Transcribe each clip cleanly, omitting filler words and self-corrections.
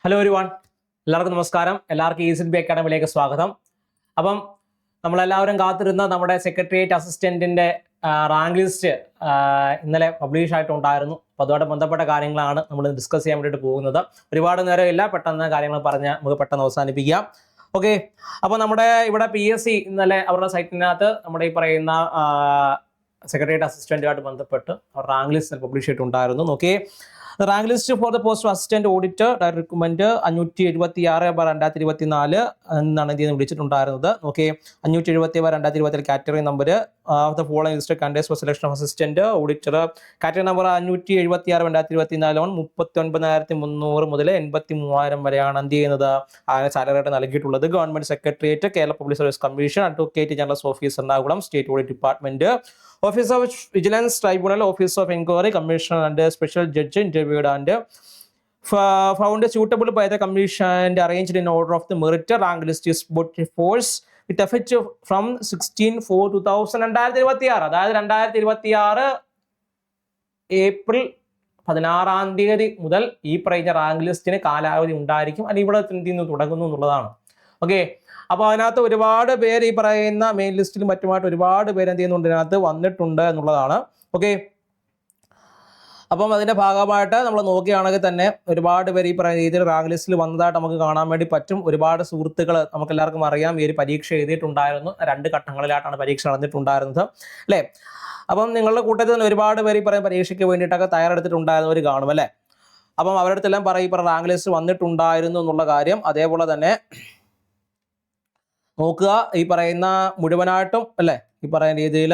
Hello everyone, എല്ലാവർക്കും നമസ്കാരം. എല്ലാവർക്കും EasyBee അക്കാഡമിയിലേക്ക് സ്വാഗതം. അപ്പം നമ്മളെല്ലാവരും കാത്തിരുന്ന നമ്മുടെ സെക്രട്ടേറിയറ്റ് അസിസ്റ്റന്റിന്റെ റാങ്ക് ലിസ്റ്റ് ഇന്നലെ പബ്ലിഷ് ആയിട്ടുണ്ടായിരുന്നു. അപ്പോൾ അതുമായിട്ട് ബന്ധപ്പെട്ട കാര്യങ്ങളാണ് നമ്മൾ ഡിസ്കസ് ചെയ്യാൻ വേണ്ടിയിട്ട് പോകുന്നത്. ഒരുപാട് നേരമില്ല, പെട്ടെന്ന് കാര്യങ്ങൾ പറഞ്ഞ് നമുക്ക് പെട്ടെന്ന് അവസാനിപ്പിക്കാം. ഓക്കെ, അപ്പോൾ നമ്മുടെ ഇവിടെ PSC ഇന്നലെ അവരുടെ സൈറ്റിനകത്ത് നമ്മുടെ ഈ പറയുന്ന സെക്രട്ടേറിയറ്റ് അസിസ്റ്റന്റുമായിട്ട് ബന്ധപ്പെട്ട് അവർ റാങ്ക് ലിസ്റ്റ് പബ്ലിഷ് ചെയ്തിട്ടുണ്ടായിരുന്നു. നോക്കിയേ, rank list for the post assistant auditor direct recruitment 576/2024 എന്നാണ് ഇതിൽ വിളിച്ചിട്ടുണ്ടായിരുന്നത്. നോക്കി, 576/2024 category number of the following list candidates for selection of assistant auditor. Category number 576/2024 39,300 മുതൽ 83,000 വരെയാണ് എന്ത് ചെയ്യുന്നത് സാലറി ആയിട്ട് നൽകിയിട്ടുള്ളത്. Government secretariat, Kerala public service commission, advocate general office Ernakulam, state audit department, Office of Vigilance Tribunal, Office of Inquiry, Commissioner and Special Judge interviewed and found suitable by the Commission and arranged in order of the merit. Rank list is put force with effect from 16/4/2026. അതായത് 2026 April 16 മുതൽ ഈ പറയുന്ന rank ലിസ്റ്റിന് കാലാവധി ഉണ്ടായിരിക്കും. അല്ലെങ്കിൽ ഇവിടെ നിന്ന് തുടങ്ങുന്നു എന്നുള്ളതാണ്. ഓക്കെ, അപ്പോൾ അതിനകത്ത് ഒരുപാട് പേര് ഈ പറയുന്ന മെയിൻ ലിസ്റ്റിലും മറ്റുമായിട്ട് ഒരുപാട് പേര് എന്ത് ചെയ്യുന്നുണ്ട്, ഇതിനകത്ത് വന്നിട്ടുണ്ട് എന്നുള്ളതാണ്. ഓക്കെ, അപ്പം അതിന്റെ ഭാഗമായിട്ട് നമ്മൾ നോക്കുകയാണെങ്കിൽ തന്നെ ഒരുപാട് പേര് ഈ പറയുന്ന രീതിയിൽ റാങ്ക് ലിസ്റ്റിൽ വന്നതായിട്ട് നമുക്ക് കാണാൻ വേണ്ടി പറ്റും. ഒരുപാട് സുഹൃത്തുക്കൾ നമുക്ക് എല്ലാവർക്കും അറിയാം ഈ ഒരു പരീക്ഷ എഴുതിയിട്ടുണ്ടായിരുന്നു. 2 ഘട്ടങ്ങളിലായിട്ടാണ് പരീക്ഷ നടന്നിട്ടുണ്ടായിരുന്നത്, അല്ലേ? അപ്പം നിങ്ങളുടെ കൂട്ടത്തിൽ തന്നെ ഒരുപാട് പേര് ഈ പറയുന്ന പരീക്ഷയ്ക്ക് വേണ്ടിയിട്ടൊക്കെ തയ്യാറെടുത്തിട്ടുണ്ടായിരുന്നവർ കാണും, അല്ലേ? അപ്പം അവരുടെ അടുത്തെല്ലാം പറയും ഇപ്പോൾ റാങ്ക് ലിസ്റ്റ് വന്നിട്ടുണ്ടായിരുന്നു എന്നുള്ള കാര്യം. അതേപോലെ തന്നെ നോക്കുക, ഈ പറയുന്ന മുഴുവനായിട്ടും അല്ലേ ഈ പറയുന്ന രീതിയിൽ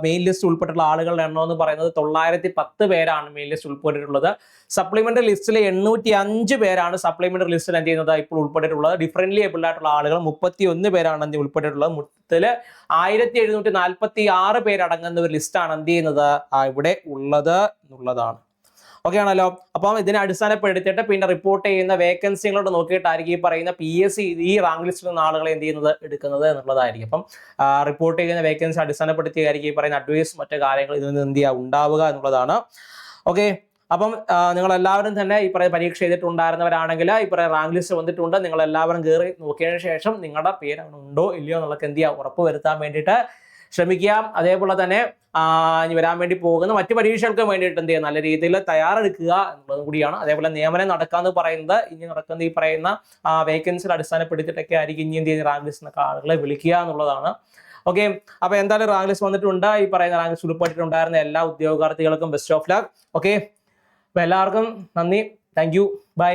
മെയിൻ ലിസ്റ്റ് ഉൾപ്പെട്ടിട്ടുള്ള ആളുകളുടെ എണ്ണം എന്ന് പറയുന്നത് 910 പേരാണ് മെയിൻ ലിസ്റ്റ് ഉൾപ്പെട്ടിട്ടുള്ളത്. സപ്ലിമെന്ററി ലിസ്റ്റിൽ 805 പേരാണ് സപ്ലിമെന്ററി ലിസ്റ്റിൽ എന്ത് ചെയ്യുന്നത് ഇപ്പോൾ ഉൾപ്പെട്ടിട്ടുള്ളത്. ഡിഫറൻ്റ്ലി ഏബിൾഡ് ആയിട്ടുള്ള ആളുകൾ 31 പേരാണ് എന്ത് ഉൾപ്പെട്ടിട്ടുള്ളത്. മൊത്തത്തിൽ 1746 പേരടങ്ങുന്ന ഒരു ലിസ്റ്റാണ് എന്ത് ചെയ്യുന്നത് ഇവിടെ ഉള്ളത് എന്നുള്ളതാണ്. ഓക്കെ ആണല്ലോ. അപ്പം ഇതിനെ അടിസ്ഥാനപ്പെടുത്തിയിട്ട് പിന്നെ റിപ്പോർട്ട് ചെയ്യുന്ന വേക്കൻസികളോട് നോക്കിയിട്ടായിരിക്കും ഈ പറയുന്ന PSC ഈ റാങ്ക് ലിസ്റ്റിൽ നിന്ന് ആളുകളെ എന്ത് ചെയ്യുന്നത് എടുക്കുന്നത് എന്നുള്ളതായിരിക്കും. അപ്പം റിപ്പോർട്ട് ചെയ്യുന്ന വേക്കൻസി അടിസ്ഥാനപ്പെടുത്തിയായിരിക്കും ഈ പറയുന്ന അഡ്വൈസ് മറ്റു കാര്യങ്ങൾ ഇതിൽ നിന്ന് എന്ത് ചെയ്യുക ഉണ്ടാവുക എന്നുള്ളതാണ്. ഓക്കെ, അപ്പം നിങ്ങൾ എല്ലാവരും തന്നെ ഈ പറയുന്ന പരീക്ഷ ചെയ്തിട്ടുണ്ടായിരുന്നവരാണെങ്കിൽ ഈ പറയുന്ന റാങ്ക് ലിസ്റ്റ് വന്നിട്ടുണ്ട്. നിങ്ങൾ എല്ലാവരും കയറി നോക്കിയതിനു ശേഷം നിങ്ങളുടെ പേര് ഉണ്ടോ ഇല്ലയോ എന്നുള്ളത് എന്ത് ചെയ്യുക ഉറപ്പ് വരുത്താൻ വേണ്ടിയിട്ട് ശ്രമിക്കാം. അതേപോലെ തന്നെ ഇനി വരാൻ വേണ്ടി പോകുന്ന മറ്റു പരീക്ഷകൾക്ക് വേണ്ടിയിട്ട് എന്ത് ചെയ്യുക നല്ല രീതിയിൽ തയ്യാറെടുക്കുക എന്നുള്ളത് കൂടിയാണ്. അതേപോലെ നിയമനം നടക്കാന്ന് പറയുന്നത് ഇനി നടക്കുന്ന ഈ പറയുന്ന വേക്കൻസികൾ അടിസ്ഥാനപ്പെടുത്തിയിട്ടൊക്കെ ആയിരിക്കും ഇനി എന്ത് ചെയ്യുന്ന റാങ്ക് ലിസ്റ്റ് ആളുകളെ വിളിക്കുക എന്നുള്ളതാണ്. ഓക്കെ, അപ്പൊ എന്തായാലും റാങ്ക് ലിസ്റ്റ് വന്നിട്ടുണ്ട്. ഈ പറയുന്ന റാങ്ക് ലിസ്റ്റ് ഉൾപ്പെട്ടിട്ടുണ്ടായിരുന്ന എല്ലാ ഉദ്യോഗാർത്ഥികൾക്കും ബെസ്റ്റ് ഓഫ് ലക്ക്. ഓക്കെ, അപ്പൊ എല്ലാവർക്കും നന്ദി, താങ്ക് യു, ബൈ.